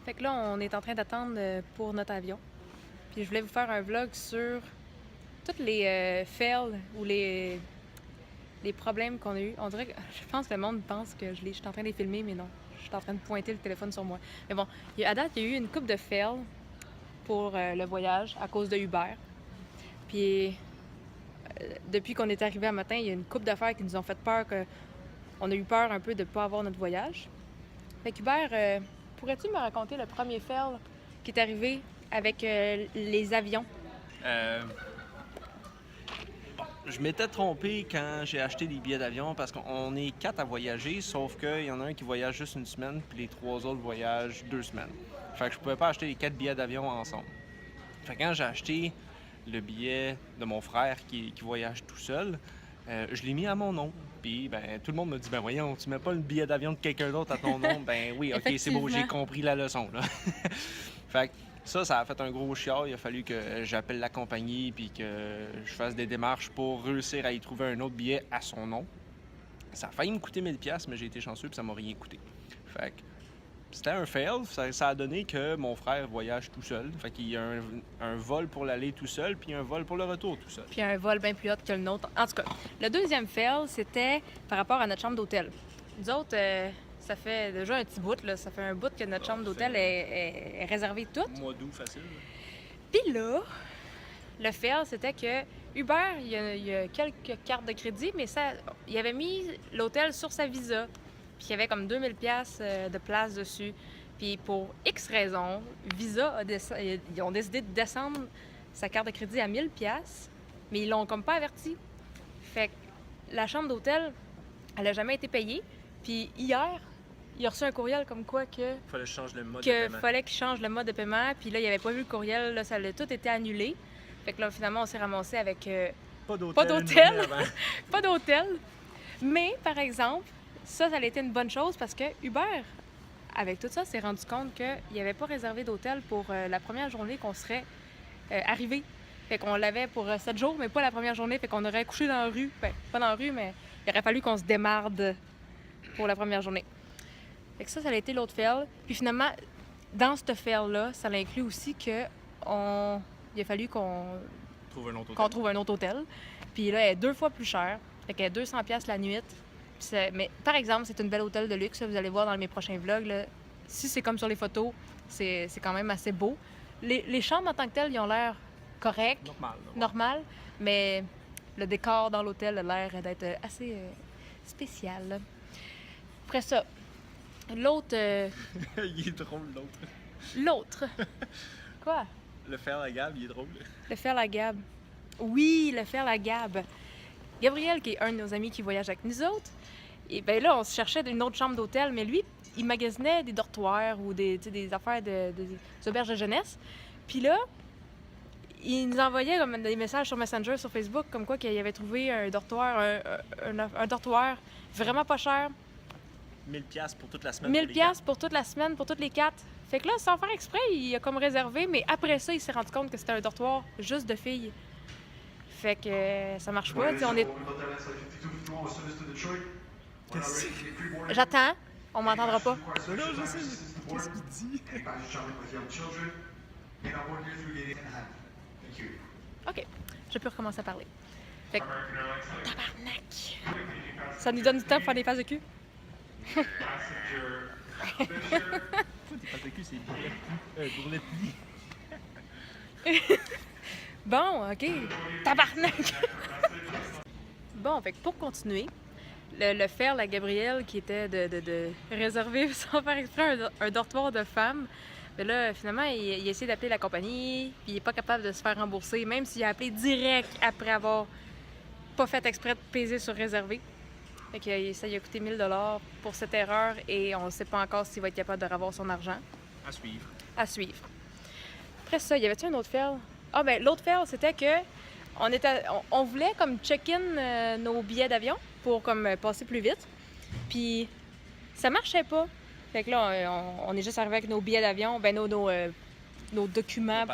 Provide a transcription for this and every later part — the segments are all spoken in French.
Fait que là, on est en train d'attendre pour notre avion. Puis je voulais vous faire un vlog sur tous les fails ou les problèmes qu'on a eus. On dirait que je pense que le monde pense que je suis en train de les filmer, mais non. Je suis en train de pointer le téléphone sur moi. Mais bon, à date, il y a eu une couple de fails pour le voyage à cause de Uber. Puis depuis qu'on est arrivé à matin, il y a une couple d'affaires qui nous ont fait peur, on a eu peur un peu de ne pas avoir notre voyage. Fait qu'Hubert, pourrais-tu me raconter le premier fail qui est arrivé avec les avions? Je m'étais trompé quand j'ai acheté des billets d'avion parce qu'on est 4 à voyager, sauf qu'il y en a un qui voyage juste une semaine, puis les 3 autres voyagent 2 semaines. Fait que je pouvais pas acheter les 4 billets d'avion ensemble. Fait que quand j'ai acheté le billet de mon frère qui voyage tout seul, je l'ai mis à mon nom. Puis tout le monde me dit, voyons, tu mets pas le billet d'avion de quelqu'un d'autre à ton nom? Oui, ok, c'est beau, j'ai compris la leçon, là. Fait que ça a fait un gros chiard. Il a fallu que j'appelle la compagnie puis que je fasse des démarches pour réussir à y trouver un autre billet à son nom. Ça a failli me coûter 1000$, mais j'ai été chanceux puis ça m'a rien coûté. Fait que c'était un fail. Ça a donné que mon frère voyage tout seul. Fait qu'il y a un vol pour l'aller tout seul puis un vol pour le retour tout seul. Puis un vol bien plus haut que le nôtre. En tout cas, le deuxième fail, c'était par rapport à notre chambre d'hôtel. Nous autres, ça fait déjà un petit bout, là. Ça fait un bout que notre chambre d'hôtel est réservée toute. Mois d'août facile. Puis là, le fail, c'était que Uber, il y a quelques cartes de crédit, mais il avait mis l'hôtel sur sa Visa. Puis il y avait comme 2000$ de place dessus. Puis pour X raisons, Visa ils ont décidé de descendre sa carte de crédit à 1000$, mais ils l'ont comme pas averti. Fait que la chambre d'hôtel, elle a jamais été payée. Puis hier, il a reçu un courriel comme quoi Fallait que je change le mode de paiement. fallait qu'il change le mode de paiement. Puis là, il avait pas vu le courriel, là, ça a tout été annulé. Fait que là, finalement, on s'est ramassé avec Pas d'hôtel. pas d'hôtel. Pas d'hôtel. Mais, par exemple, ça a été une bonne chose parce que Uber, avec tout ça, s'est rendu compte qu'il n'avait pas réservé d'hôtel pour la première journée qu'on serait arrivé. Fait qu'on l'avait pour 7 jours, mais pas la première journée. Fait qu'on aurait couché dans la rue. Ben, pas dans la rue, mais il aurait fallu qu'on se démarde pour la première journée. Fait que ça a été l'autre fail. Puis finalement, dans ce fail-là, ça inclut aussi qu'il a fallu qu'on trouve un autre hôtel. Puis là, elle est 2 fois plus cher. Fait qu'elle est 200$ la nuit. Mais par exemple, c'est une belle hôtel de luxe. Là, vous allez voir dans mes prochains vlogs. Là, si c'est comme sur les photos, c'est quand même assez beau. Les chambres en tant que telles, ils ont l'air corrects. Normal. Mais le décor dans l'hôtel a l'air d'être assez spécial. Après ça, l'autre... Il est drôle, l'autre. L'autre. Quoi? Le fer à Gab, il est drôle. Le fer à Gab. Oui, le fer à Gab. Gabriel, qui est un de nos amis qui voyage avec nous autres, et bien là, on se cherchait une autre chambre d'hôtel, mais lui, il magasinait des dortoirs ou des affaires des auberges de jeunesse. Puis là, il nous envoyait comme des messages sur Messenger, sur Facebook, comme quoi qu'il avait trouvé un dortoir, un dortoir vraiment pas cher. 1000$ pour toute la semaine. 1000$ pour toute la semaine, pour toutes les 4. Fait que là, sans faire exprès, il a comme réservé, mais après ça, il s'est rendu compte que c'était un dortoir juste de filles. Fait que ça marche pas. On est... J'attends. On m'entendra pas. Non, je sais. Qu'est-ce qu'il dit? OK. Je peux recommencer à parler. Fait que... Tabarnak! Ça nous donne du temps pour faire des phases de cul? Des pâtes de cul, c'est bourrelet de lit. Bon, OK. Tabarnak! Bon, fait que pour continuer, le faire, la Gabrielle, qui était de réserver sans faire exprès un dortoir de femmes, mais là, finalement, il essaie d'appeler la compagnie, puis il n'est pas capable de se faire rembourser, même s'il a appelé direct après avoir pas fait exprès de peser sur réserver. Fait que ça lui a coûté 1000$ pour cette erreur et on ne sait pas encore s'il va être capable de revoir son argent. À suivre. Après ça, y avait-tu un autre fail? Ah ben l'autre fail, c'était que on voulait comme check-in nos billets d'avion pour comme passer plus vite. Puis ça marchait pas. Fait que là, on est juste arrivé avec nos billets d'avion, ben nos documents,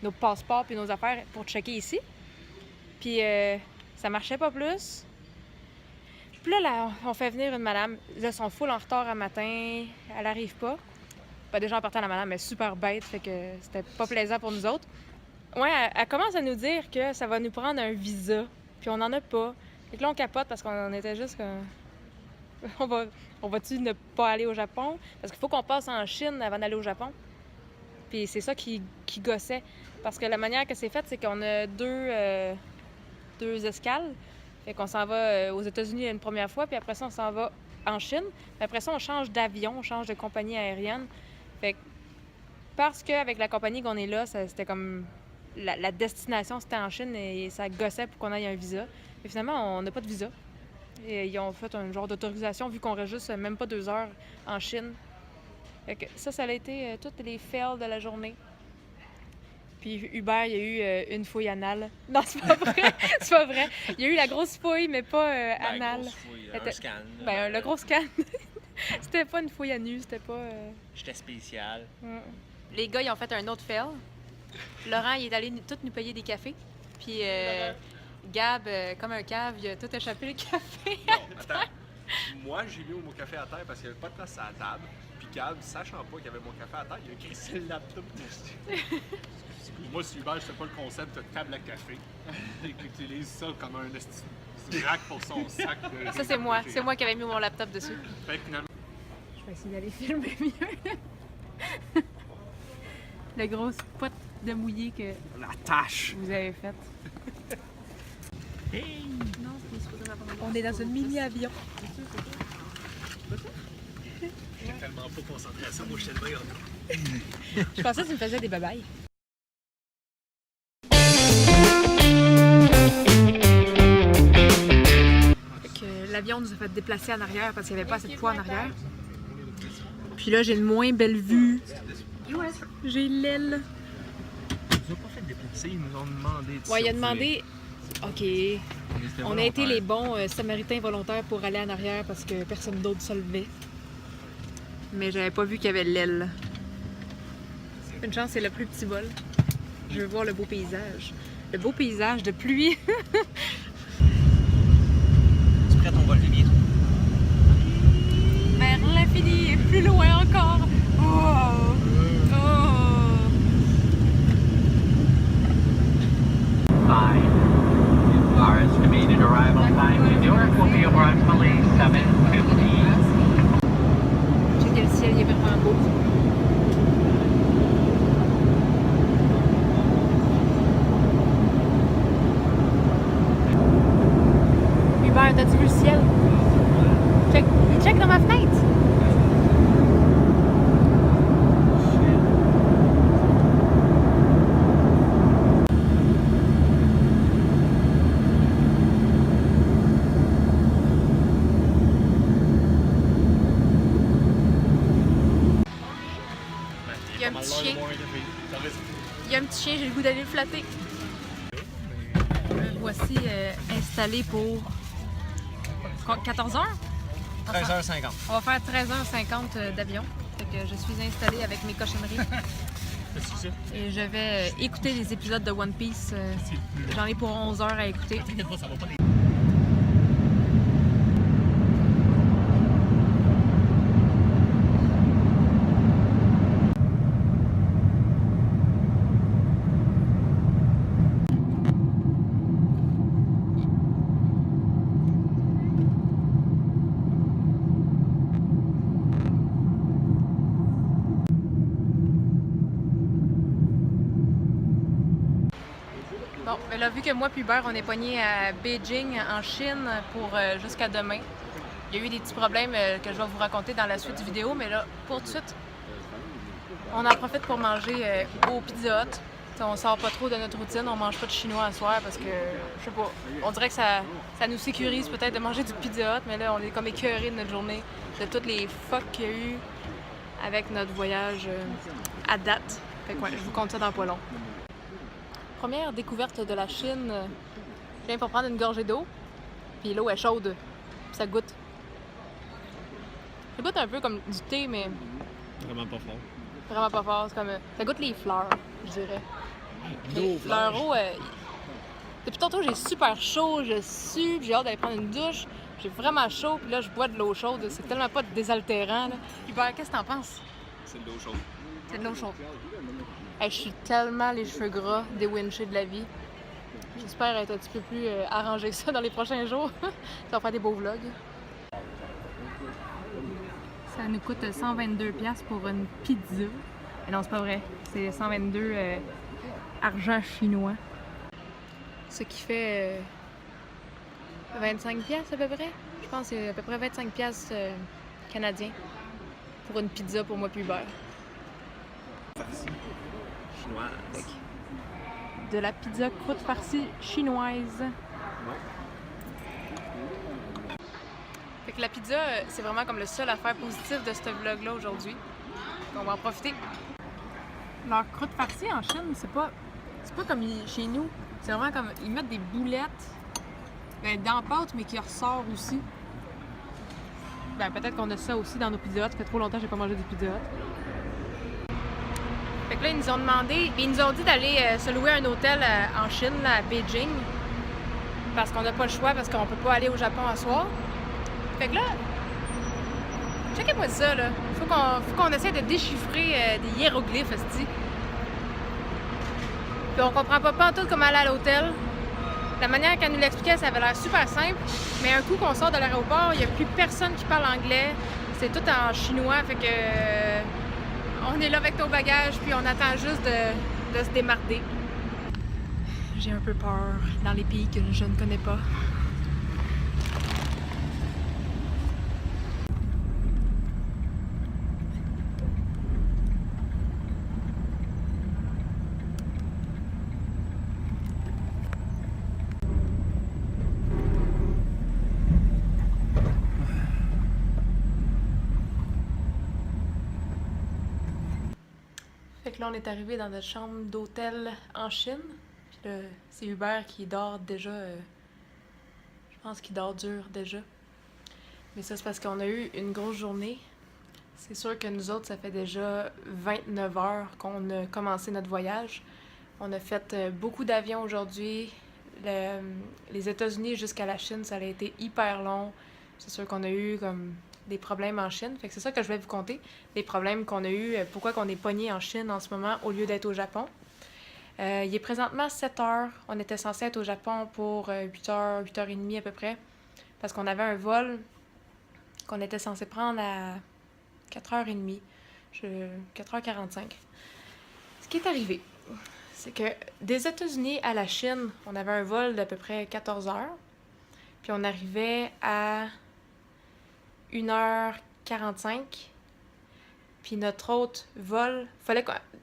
nos passeports puis nos affaires pour checker ici. Puis ça marchait pas plus. Puis là, on fait venir une madame. Là, ils sont full en retard à matin. Elle arrive pas. déjà en partant, la madame est super bête, fait que c'était pas plaisant pour nous autres. Ouais, elle commence à nous dire que ça va nous prendre un visa, puis on n'en a pas. Fait que là, on capote parce qu'on était juste comme... On va-tu ne pas aller au Japon? Parce qu'il faut qu'on passe en Chine avant d'aller au Japon. Puis c'est ça qui gossait. Parce que la manière que c'est fait, c'est qu'on a deux escales. Fait qu'on s'en va aux États-Unis une première fois, puis après ça, on s'en va en Chine. Puis après ça, on change d'avion, on change de compagnie aérienne. Fait que parce qu'avec la compagnie qu'on est là, c'était comme... La destination, c'était en Chine et ça gossait pour qu'on aille un visa. Et finalement, on n'a pas de visa. Et ils ont fait un genre d'autorisation vu qu'on reste juste même pas 2 heures en Chine. Fait que ça a été toutes les fails de la journée. Puis Hubert, il y a eu une fouille anale. Non, c'est pas vrai. C'est pas vrai. Il y a eu la grosse fouille, mais pas anale. Grosse fouille, un scan. Le gros scan. C'était pas une fouille à nu, c'était pas... J'étais spécial. Les gars, ils ont fait un autre fail. Laurent, il est allé tout nous payer des cafés. Puis Gab, comme un cave, il a tout échappé le café. Non, attends. Moi, j'ai mis mon café à terre parce qu'il n'y avait pas de place à la table. Puis Gab, sachant pas qu'il y avait mon café à terre, il a crissé le laptop dessus. Excuse-moi, si Hubert, je sais pas le concept de table à café. Il utilise ça comme un rack pour son sac. Ça, c'est moi. C'est moi qui avais mis mon laptop dessus. Fait que finalement... Je vais essayer d'aller filmer mieux. La grosse pote de mouillé que La tâche! vous avez faite. Hey! On est dans un mini-avion. J'étais tellement pas concentré à ça, moi j'étais le Je pensais que tu me faisais des babayes. L'avion nous a fait déplacer en arrière parce qu'il n'y avait pas assez de poids en arrière. Puis là, j'ai une moins belle vue. J'ai l'aile. Ils nous ont pas fait déplacer, ils nous ont demandé de Ouais, il a sortir. demandé... OK. On a été les bons samaritains volontaires pour aller en arrière parce que personne d'autre se levait. Mais j'avais pas vu qu'il y avait l'aile. Une chance, c'est le plus petit vol. Je veux voir le beau paysage. Le beau paysage de pluie. Tu prêtes ton vol de vitre? Vers l'infini et plus loin encore. Oh! Oh! 5. Our estimated arrival time to Newark will be approximately 7:15. Je sais que le ciel il est vraiment beau. Hubert, t'as-tu vu le ciel? Check dans ma fenêtre! Il y a un petit chien. Il y a un petit chien, j'ai le goût d'aller le flatter. Voici installé pour 14 heures? 13h50. On va faire 13h50 d'avion. Fait que je suis installée avec mes cochonneries. Et je vais écouter les épisodes de One Piece. J'en ai pour 11 heures à écouter. Bon, mais là, vu que moi et Hubert, on est pognés à Beijing, en Chine, pour jusqu'à demain. Il y a eu des petits problèmes que je vais vous raconter dans la suite du vidéo, mais là, pour tout de suite, on en profite pour manger au Pizza Hut. T'sais, on sort pas trop de notre routine, on mange pas de chinois à soir parce que, je sais pas, on dirait que ça nous sécurise peut-être de manger du Pizza Hut, mais là, on est comme écœurés de notre journée, de toutes les fucks qu'il y a eu avec notre voyage à date. Fait que ouais, je vous compte ça dans pas long. Première découverte de la Chine, je viens pour prendre une gorgée d'eau, puis l'eau est chaude, puis ça goûte. Ça goûte un peu comme du thé, mais Vraiment pas fort. vraiment pas fort. C'est comme, ça goûte les fleurs, je dirais. Leur eau, depuis tantôt j'ai super chaud, je sue, puis j'ai hâte d'aller prendre une douche. J'ai vraiment chaud, puis là je bois de l'eau chaude, c'est tellement pas désaltérant. Là. Hubert, qu'est-ce que t'en penses? C'est de l'eau chaude. C'est de l'eau chaude. Hey, je suis tellement les cheveux gras déwinchés de la vie. J'espère être un petit peu plus arrangé que ça dans les prochains jours. Ça va faire des beaux vlogs. Ça nous coûte 122$ pour une pizza. Mais non, c'est pas vrai. C'est 122 argent chinois. Ce qui fait 25$ à peu près. Je pense que c'est à peu près 25$ canadiens pour une pizza pour moi puis Hubert. Chinoise. De la pizza croûte farcie chinoise. Fait que la pizza, c'est vraiment comme le seul affaire positive de ce vlog-là aujourd'hui. On va en profiter. Leur croûte farcie en Chine, c'est pas comme chez nous. C'est vraiment comme, ils mettent des boulettes dans la pâte, mais qui ressort aussi. Ben, peut-être qu'on a ça aussi dans nos Pizza Hut. Ça fait trop longtemps que j'ai pas mangé des Pizza Hut. Fait que là, ils nous ont demandé, ils nous ont dit d'aller se louer un hôtel en Chine, là, à Beijing. Parce qu'on n'a pas le choix, parce qu'on peut pas aller au Japon à soir. Fait que là, checkez-moi ça, là. Faut qu'on essaie de déchiffrer des hiéroglyphes, esti. Puis on comprend pas tout comment aller à l'hôtel. La manière qu'elle nous l'expliquait, ça avait l'air super simple. Mais un coup qu'on sort de l'aéroport, il n'y a plus personne qui parle anglais. C'est tout en chinois, fait que on est là avec nos bagages, puis on attend juste de se démarrer. J'ai un peu peur dans les pays que je ne connais pas. Fait que là, on est arrivé dans notre chambre d'hôtel en Chine. Puis là, c'est Hubert qui dort déjà. Je pense qu'il dort dur déjà. Mais ça, c'est parce qu'on a eu une grosse journée. C'est sûr que nous autres, ça fait déjà 29 heures qu'on a commencé notre voyage. On a fait beaucoup d'avions aujourd'hui. Les États-Unis jusqu'à la Chine, ça a été hyper long. C'est sûr qu'on a eu comme des problèmes en Chine. Fait que c'est ça que je vais vous conter. Les problèmes qu'on a eu, pourquoi qu'on est pogné en Chine en ce moment au lieu d'être au Japon. Il est présentement 7 heures. On était censé être au Japon pour 8 heures, 8h30 à peu près. Parce qu'on avait un vol qu'on était censé prendre à 4h30. 4h45. Ce qui est arrivé, c'est que des États-Unis à la Chine, on avait un vol d'à peu près 14 heures. Puis on arrivait à 1h45. Puis notre autre vol,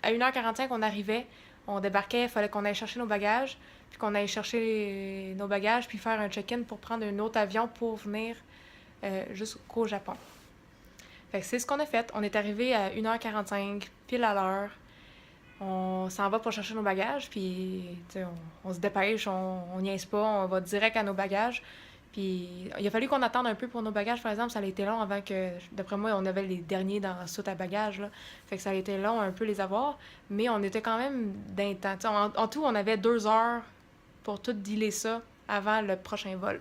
à 1h45, on arrivait, on débarquait, il fallait qu'on aille chercher nos bagages, puis qu'on aille chercher nos bagages, puis faire un check-in pour prendre un autre avion pour venir jusqu'au Japon. Fait que c'est ce qu'on a fait. On est arrivé à 1h45, pile à l'heure. On s'en va pour chercher nos bagages, puis on se dépêche, on niaise pas, on va direct à nos bagages. Puis il a fallu qu'on attende un peu pour nos bagages, par exemple. Ça a été long avant que, d'après moi, on avait les derniers dans la soute à bagages, là. Fait que ça a été long un peu les avoir, mais on était quand même d'un temps. En tout, on avait 2 heures pour tout dealer ça avant le prochain vol.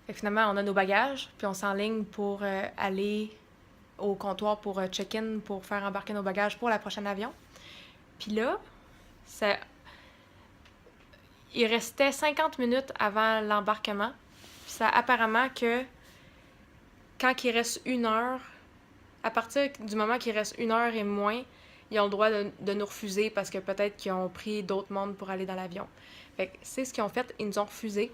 Fait que finalement, on a nos bagages, puis on s'enligne pour aller au comptoir pour check-in, pour faire embarquer nos bagages pour la prochaine avion. Puis là, il restait 50 minutes avant l'embarquement. Puis ça, apparemment que quand il reste 1 heure, à partir du moment qu'il reste 1 heure et moins, ils ont le droit de nous refuser parce que peut-être qu'ils ont pris d'autres mondes pour aller dans l'avion. Fait que c'est ce qu'ils ont fait, ils nous ont refusé.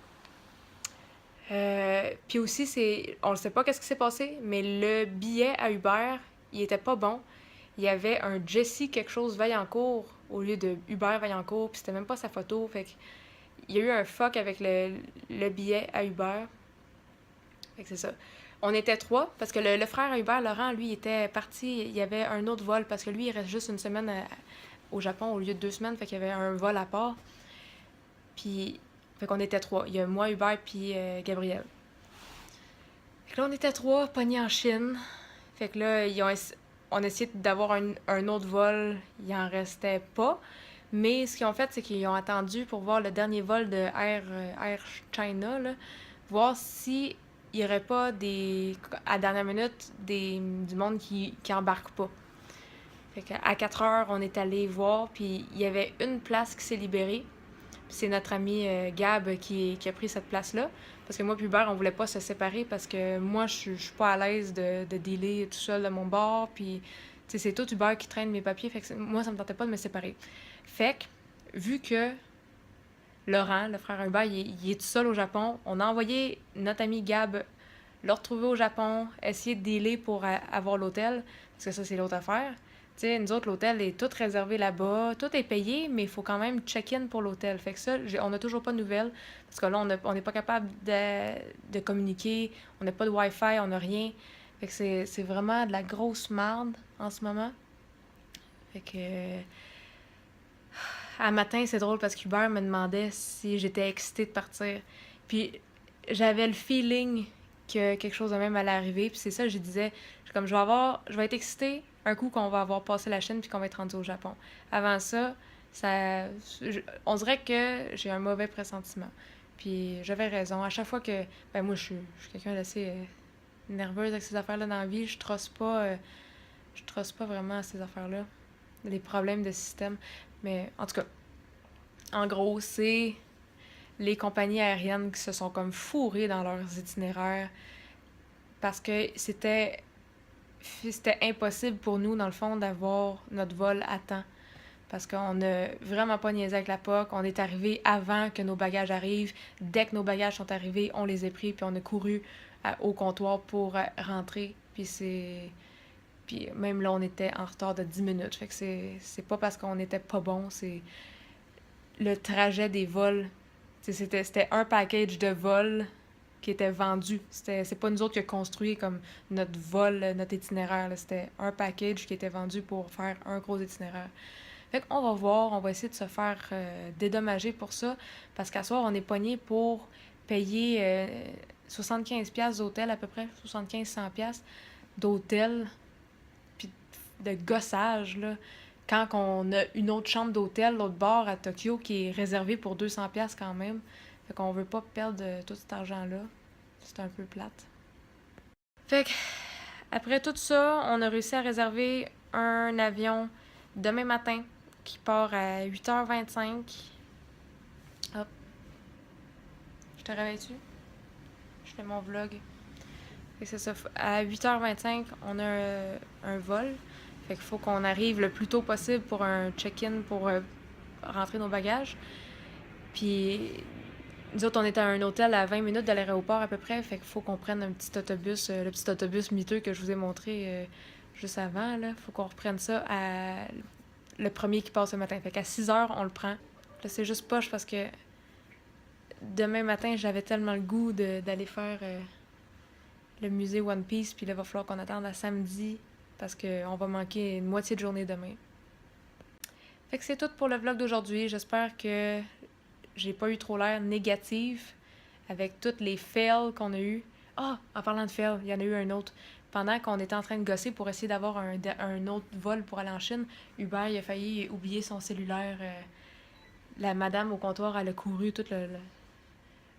Puis aussi, on ne sait pas qu'est-ce qui s'est passé, mais le billet à Hubert, il était pas bon. Il y avait un Jesse quelque chose Vaillancourt au lieu de Hubert Vaillancourt, puis c'était même pas sa photo. Fait que il y a eu un fuck avec le billet à Hubert. Fait que c'est ça. On était 3, parce que le frère à Hubert, Laurent, lui, il était parti, il y avait un autre vol, parce que lui, il reste juste une semaine au Japon au lieu de 2 semaines, fait qu'il y avait un vol à part. Puis, fait qu'on était 3. Il y a moi, Hubert, puis Gabriel. Fait que là, on était 3, pognés en Chine. Fait que là, on a essayé d'avoir un autre vol, il en restait pas. Mais ce qu'ils ont fait, c'est qu'ils ont attendu pour voir le dernier vol de Air China, là, voir si il n'y aurait pas à la dernière minute du monde qui embarque pas. Fait qu'à 4 heures, on est allé voir, puis il y avait une place qui s'est libérée. Puis c'est notre ami Gab qui a pris cette place-là. Parce que moi et Hubert, on voulait pas se séparer parce que moi, je suis pas à l'aise de dealer tout seul de mon bord. Puis, tu sais, c'est tout Hubert qui traîne mes papiers. Fait que moi, ça me tentait pas de me séparer. Fait que, vu que Laurent, le frère Hubert, il est tout seul au Japon, on a envoyé notre ami Gab le retrouver au Japon, essayer de dealer pour avoir l'hôtel. Parce que ça, c'est l'autre affaire. Tu sais, nous autres, l'hôtel est tout réservé là-bas, tout est payé, mais il faut quand même check-in pour l'hôtel. Fait que ça, on n'a toujours pas de nouvelles, parce que là, on n'est pas capable de communiquer, on n'a pas de Wi-Fi, on n'a rien. Fait que c'est vraiment de la grosse merde en ce moment. Fait que... À matin, c'est drôle parce qu'Hubert me demandait si j'étais excitée de partir. Puis j'avais le feeling que quelque chose de même allait arriver, puis c'est ça, je disais, comme je vais être excitée un coup qu'on va avoir passé la Chine puis qu'on va être rendu au Japon. Avant ça, on dirait que j'ai un mauvais pressentiment. Puis j'avais raison. À chaque fois que... Ben moi, je suis quelqu'un d'assez nerveuse avec ces affaires-là dans la vie. Je trosse pas vraiment à ces affaires-là. Les problèmes de système. Mais en tout cas, en gros, c'est les compagnies aériennes qui se sont comme fourrées dans leurs itinéraires parce que c'était impossible pour nous, dans le fond, d'avoir notre vol à temps. Parce qu'on n'a vraiment pas niaisé avec la POC. On est arrivé avant que nos bagages arrivent. Dès que nos bagages sont arrivés, on les a pris, puis on a couru au comptoir pour rentrer. Puis même là, on était en retard de 10 minutes. Fait que c'est pas parce qu'on était pas bon, c'est le trajet des vols. C'était un package de vols qui était vendu. C'est pas nous autres qui a construit comme notre vol, notre itinéraire. Là. C'était un package qui était vendu pour faire un gros itinéraire. Fait qu'on va voir, on va essayer de se faire dédommager pour ça, parce qu'à soir, on est pogné pour payer 75$ d'hôtel à peu près, 75-100$ d'hôtel, puis de gossage, là. Quand on a une autre chambre d'hôtel, l'autre bord à Tokyo, qui est réservée pour 200$ quand même. Fait qu'on veut pas perdre tout cet argent-là. C'est un peu plate. Fait que, après tout ça, on a réussi à réserver un avion demain matin qui part à 8h25. Hop. Je te réveille-tu? Je fais mon vlog. Fait que c'est ça. À 8h25, on a un vol. Fait qu'il faut qu'on arrive le plus tôt possible pour un check-in pour rentrer nos bagages. Puis nous autres, on était à un hôtel à 20 minutes de l'aéroport à peu près. Fait qu'il faut qu'on prenne un petit autobus, le petit autobus miteux que je vous ai montré juste avant. Là. Faut qu'on reprenne ça à le premier qui passe le matin. Fait qu'à 6h, on le prend. Là, c'est juste poche parce que demain matin, j'avais tellement le goût d'aller faire le musée One Piece. Puis là, il va falloir qu'on attende à samedi parce qu'on va manquer une moitié de journée demain. Fait que c'est tout pour le vlog d'aujourd'hui. J'espère que j'ai pas eu trop l'air négative avec toutes les fails qu'on a eu. Ah, en parlant de fails, il y en a eu un autre. Pendant qu'on était en train de gosser pour essayer d'avoir un autre vol pour aller en Chine, Hubert, il a failli oublier son cellulaire. La madame au comptoir, elle a couru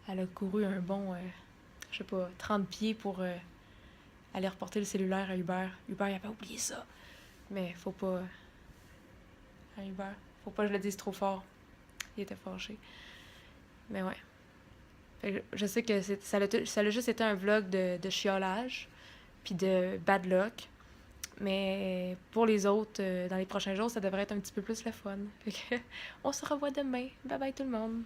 elle a couru un bon, je sais pas, 30 pieds pour aller reporter le cellulaire à Hubert. Hubert, il a pas oublié ça. Mais faut pas... À Hubert, faut pas que je le dise trop fort. Il était fâché. Mais ouais. Fait que je sais que ça a juste été un vlog de chiolage puis de bad luck. Mais pour les autres, dans les prochains jours, ça devrait être un petit peu plus le fun. Fait que on se revoit demain. Bye bye tout le monde.